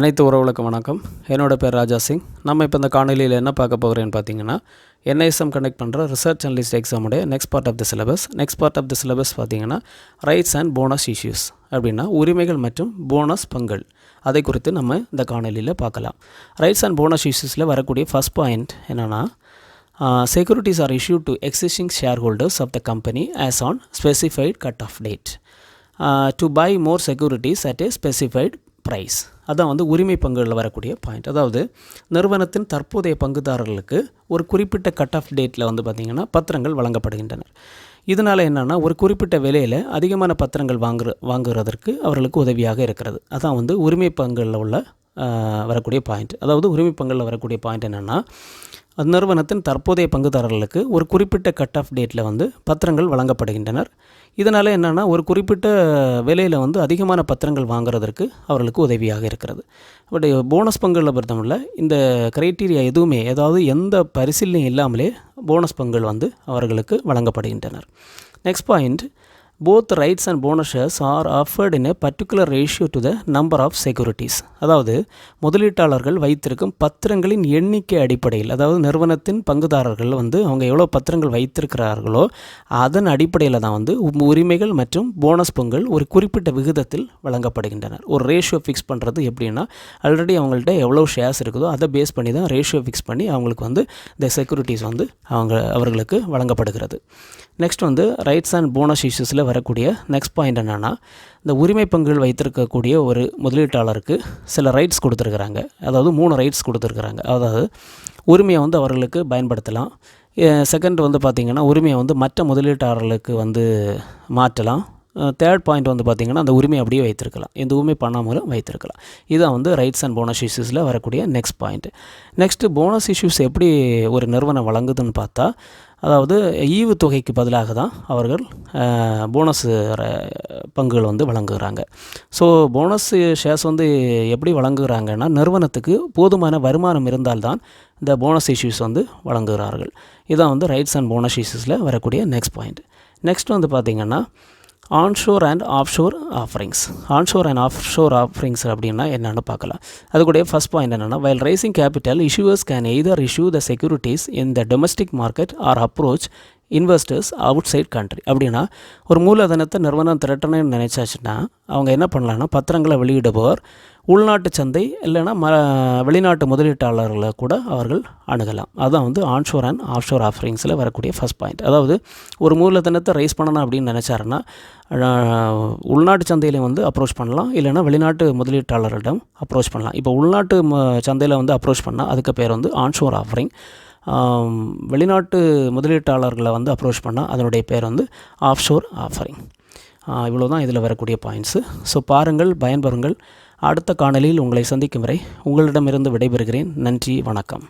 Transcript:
அனைத்து உறவுகளுக்கும் வணக்கம். என்னோட பேர் ராஜா சிங். நம்ம இப்போ இந்த காணொலியில் என்ன பார்க்க போகிறேன்னு பார்த்தீங்கன்னா, என்ஐஎஸ்எம் கண்டக்ட் பண்ணுற ரிசர்ச் அனலிஸ்ட் எக்ஸாமுடைய next part of the syllabus பார்த்தீங்கன்னா ரைட்ஸ் அண்ட் போனஸ் இஷ்யூஸ் அப்படின்னா உரிமைகள் மற்றும் போனஸ் பங்கள் அதை குறித்து நம்ம இந்த காணொலியில் பார்க்கலாம். ரைட்ஸ் அண்ட் போனஸ் இஷ்யூஸில் வரக்கூடிய ஃபர்ஸ்ட் பாயிண்ட் என்னென்னா, securities are issue to existing shareholders of the company as on specified cut off date to buy more securities at a specified price. அதான் வந்து உரிமை பங்குகளில் வரக்கூடிய பாயிண்ட். அதாவது நிறுவனத்தின் தற்போதைய பங்குதாரர்களுக்கு ஒரு குறிப்பிட்ட கட் ஆஃப் டேட்டில் வந்து பார்த்திங்கன்னா பத்திரங்கள் வழங்கப்படுகின்றன. இதனால் என்னென்னா, ஒரு குறிப்பிட்ட விலையில் அதிகமான பத்திரங்கள் வாங்குறதற்கு அவர்களுக்கு உதவியாக இருக்கிறது. அதான் வந்து உரிமை பங்குகளில் உள்ள வரக்கூடிய பாயிண்ட். அதாவது உரிமை பங்குகளில் வரக்கூடிய பாயிண்ட் என்னென்னா, நிறுவனத்தின் தற்போதைய பங்குதாரர்களுக்கு ஒரு குறிப்பிட்ட கட் ஆஃப் டேட்டில் வந்து பத்திரங்கள் வழங்கப்படுகின்றனர். இதனால் என்னென்னா, ஒரு குறிப்பிட்ட விலையில் வந்து அதிகமான பத்திரங்கள் வாங்குறதற்கு அவர்களுக்கு உதவியாக இருக்கிறது. பட் போனஸ் பங்குகளில் பொறுத்தவரை இந்த க்ரைட்டீரியா ஏதாவது எந்த பரிசீலனையும் இல்லாமலே போனஸ் பங்குகள் வந்து அவர்களுக்கு வழங்கப்படுகின்றனர். Next point, both rights and bonuses are offered in a particular ratio to the number of securities. அதாவது முதலீட்டாளர்கள் வைத்திருக்கும் பத்திரங்களின் எண்ணிக்கை அடிப்படையில், அதாவது நிறுவனத்தின் பங்குதாரர்கள் வந்து அவங்க எவ்வளோ பத்திரங்கள் வைத்திருக்கிறார்களோ அதன் அடிப்படையில் தான் வந்து உரிமைகள் மற்றும் போனஸ் பங்குகள் ஒரு குறிப்பிட்ட விகிதத்தில் வழங்கப்படுகின்றன. ஒரு ரேஷியோ ஃபிக்ஸ் பண்ணுறது எப்படின்னா, ஆல்ரெடி அவங்கள்ட்ட எவ்வளோ ஷேர்ஸ் இருக்குதோ அதை பேஸ் பண்ணி தான் ரேஷியோ ஃபிக்ஸ் பண்ணி அவங்களுக்கு வந்து இந்த செக்யூரிட்டிஸ் வந்து அவர்களுக்கு வழங்கப்படுகிறது. நெக்ஸ்ட் வந்து ரைட்ஸ் அண்ட் போனஸ் இஷ்யூஸில் வரக்கூடிய நெக்ஸ்ட் பாயிண்ட் என்னென்னா, இந்த உரிமை பங்குகள் வைத்திருக்கக்கூடிய ஒரு முதலீட்டாளருக்கு சில ரைட்ஸ் கொடுத்துருக்குறாங்க. அதாவது 3 ரைட்ஸ் கொடுத்துருக்குறாங்க. அதாவது உரிமையை வந்து அவர்களுக்கு பயன்படுத்தலாம். செகண்ட் வந்து பார்த்திங்கன்னா, உரிமையை வந்து மற்ற முதலீட்டாளர்களுக்கு வந்து மாற்றலாம். தேர்ட் பாயிண்ட் வந்து பார்த்திங்கன்னா, அந்த உரிமையை அப்படியே வைத்திருக்கலாம், எந்த உரிமை பண்ணாமலும் வைத்திருக்கலாம். இதுதான் வந்து ரைட்ஸ் அண்ட் போனஸ் இஷ்யூஸில் வரக்கூடிய next point. Next bonus issues எப்படி ஒரு நிறுவனம் வழங்குதுன்னு பார்த்தா, அதாவது ஈவுத்தொகைக்கு பதிலாக தான் அவர்கள் போனஸ் பங்குகள் வந்து வழங்குகிறாங்க. ஸோ போனஸ் ஷேர்ஸ் வந்து எப்படி வழங்குகிறாங்கன்னா, நிறுவனத்துக்கு போதுமான வருமானம் இருந்தால்தான் இந்த போனஸ் இஷ்யூஸ் வந்து வழங்குகிறார்கள். இதான் வந்து ரைட்ஸ் அண்ட் போனஸ் இஷ்யூஸில் வரக்கூடிய நெக்ஸ்ட் பாயிண்ட். நெக்ஸ்ட் வந்து பார்த்திங்கன்னா, onshore and offshore offerings. Onshore and offshore offerings அப்படின்னா என்னென்னு பார்க்கலாம். அதுக்குடைய ஃபஸ்ட் பாயிண்ட் என்னென்னா, while raising capital issuers can either issue the securities in the domestic market or approach investors outside country. அப்படின்னா ஒரு மூலதனத்தை நிறுவனம் திரட்டணும்னு நினச்சாச்சுன்னா அவங்க என்ன பண்ணலான்னா, பத்திரங்களை வெளியிடுபவர் உள்நாட்டு சந்தை இல்லைன்னா வெளிநாட்டு முதலீட்டாளர்களை கூட அவர்கள் அணுகலாம். அதுதான் வந்து ஆன்ஷோர் அண்ட் ஆஃப்ஷோர் ஆஃபரிங்ஸில் வரக்கூடிய ஃபஸ்ட் பாயிண்ட். அதாவது ஒரு மூலதனத்தை ரைஸ் பண்ணணும் அப்படின்னு நினச்சாருன்னா உள்நாட்டு சந்தையில் வந்து அப்ரோச் பண்ணலாம், இல்லைனா வெளிநாட்டு முதலீட்டாளர்களிடம் அப்ரோச் பண்ணலாம். இப்போ உள்நாட்டு சந்தையில் வந்து அப்ரோச் பண்ணால் அதுக்கு பேர் வந்து ஆன்ஷோர் ஆஃபரிங். வெளிநாட்டு முதலீட்டாளர்களை வந்து அப்ரோச் பண்ணால் அதனுடைய பேர் வந்து ஆஃப்ஷோர் ஆஃபரிங். இவ்வளோ தான் இதில் வரக்கூடிய பாயிண்ட்ஸு. ஸோ பாருங்கள், பயன்பெறுங்கள். அடுத்த காணொலியில் உங்களை சந்திக்கும் வரை உங்களிடமிருந்து விடைபெறுகிறேன். நன்றி, வணக்கம்.